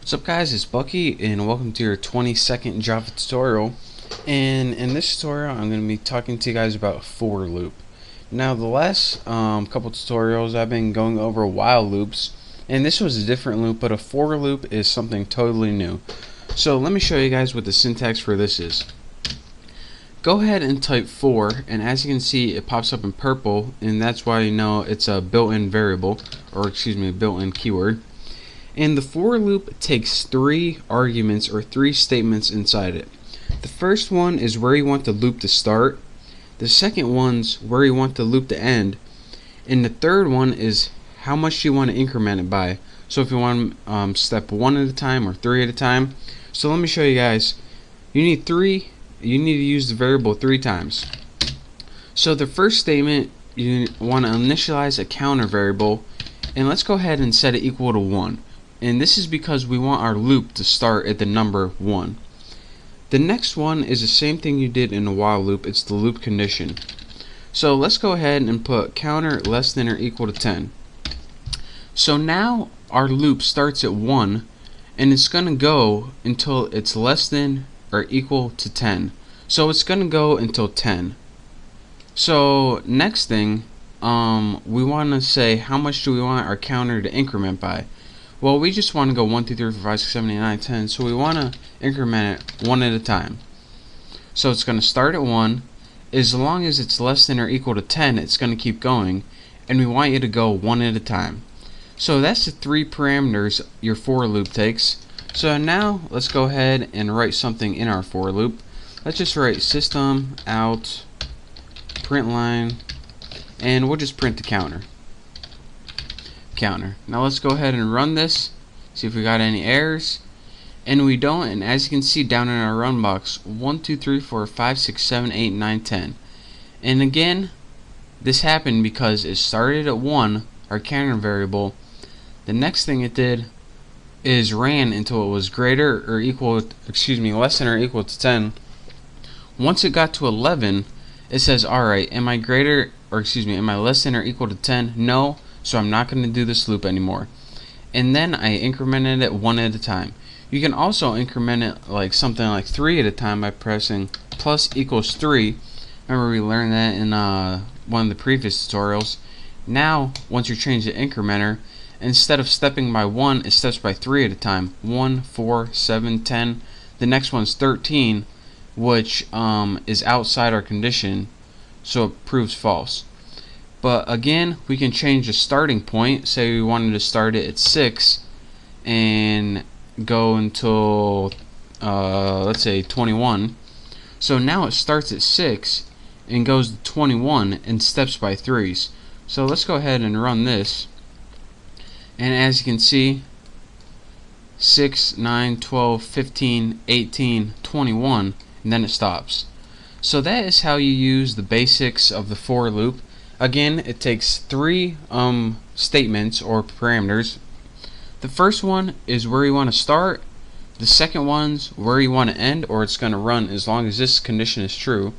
What's up guys, it's Bucky and welcome to your 20-second Java tutorial. And in this tutorial I'm going to be talking to you guys about for loop. Now the last couple tutorials I've been going over while loops, and this was a different loop, but a for loop is something totally new. So let me show you guys what the syntax for this is. Go ahead and type for, and as you can see it pops up in purple, and that's why you know it's a built-in variable, or excuse me, a built-in keyword. And the for loop takes three arguments or three statements inside it. The first one is where you want the loop to start. The second one's where you want the loop to end. And the third one is how much you want to increment it by. So if you want step one at a time or three at a time. So let me show you guys. You need to use the variable three times. So the first statement, you want to initialize a counter variable, and let's go ahead and set it equal to 1. And this is because we want our loop to start at the number 1. The next one is the same thing you did in the while loop. It's the loop condition. So let's go ahead and put counter less than or equal to 10. So now our loop starts at 1 and it's gonna go until it's less than or equal to 10. So it's gonna go until 10. So next thing, we want to say how much do we want our counter to increment by. Well, we just want to go 1, 2, 3, 4, 5, 6, 7, 8, 9, 10, so we want to increment it one at a time. So it's going to start at 1. As long as it's less than or equal to 10, it's going to keep going, and we want you to go one at a time. So that's the three parameters your for loop takes. So now let's go ahead and write something in our for loop. Let's just write system out print line, and we'll just print the counter. Now let's go ahead and run this, see if we got any errors, and we don't. And as you can see down in our run box, 1, 2, 3, 4, 5, 6, 7, 8, 9, 10. And again, this happened because it started at 1, our counter variable. The next thing it did is ran until it was greater or equal, less than or equal to 10. Once it got to 11, it says, alright, am I less than or equal to 10? No. So I'm not going to do this loop anymore. And then I incremented it one at a time. You can also increment it like something like 3 at a time by pressing plus equals 3. Remember we learned that in one of the previous tutorials. Now once you change the incrementer, instead of stepping by 1, it steps by 3 at a time. 1, 4, 7, 10. The next one's 13, which is outside our condition, so it proves false. But again, we can change the starting point. Say we wanted to start it at 6 and go until let's say 21. So now it starts at 6 and goes to 21 and steps by 3s. So let's go ahead and run this, and as you can see, 6, 9, 12, 15, 18, 21, and then it stops. So that is how you use the basics of the for loop. Again, it takes three statements or parameters. The first one is where you want to start. The second one's where you want to end, or it's going to run as long as this condition is true.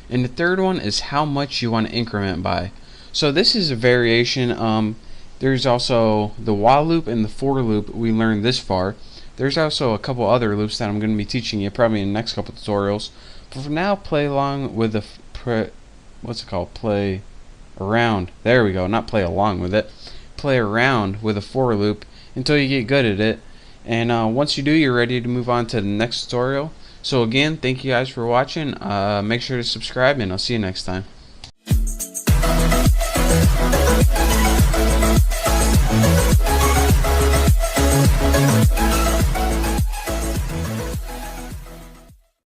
And the third one is how much you want to increment by. So this is a variation. There's also the while loop and the for loop we learned this far. There's also a couple other loops that I'm going to be teaching you probably in the next couple tutorials. But for now, play along with the play around. There we go. Not play along with it. Play around with a for loop until you get good at it. And once you do, you're ready to move on to the next tutorial. So again, thank you guys for watching. Make sure to subscribe, and I'll see you next time.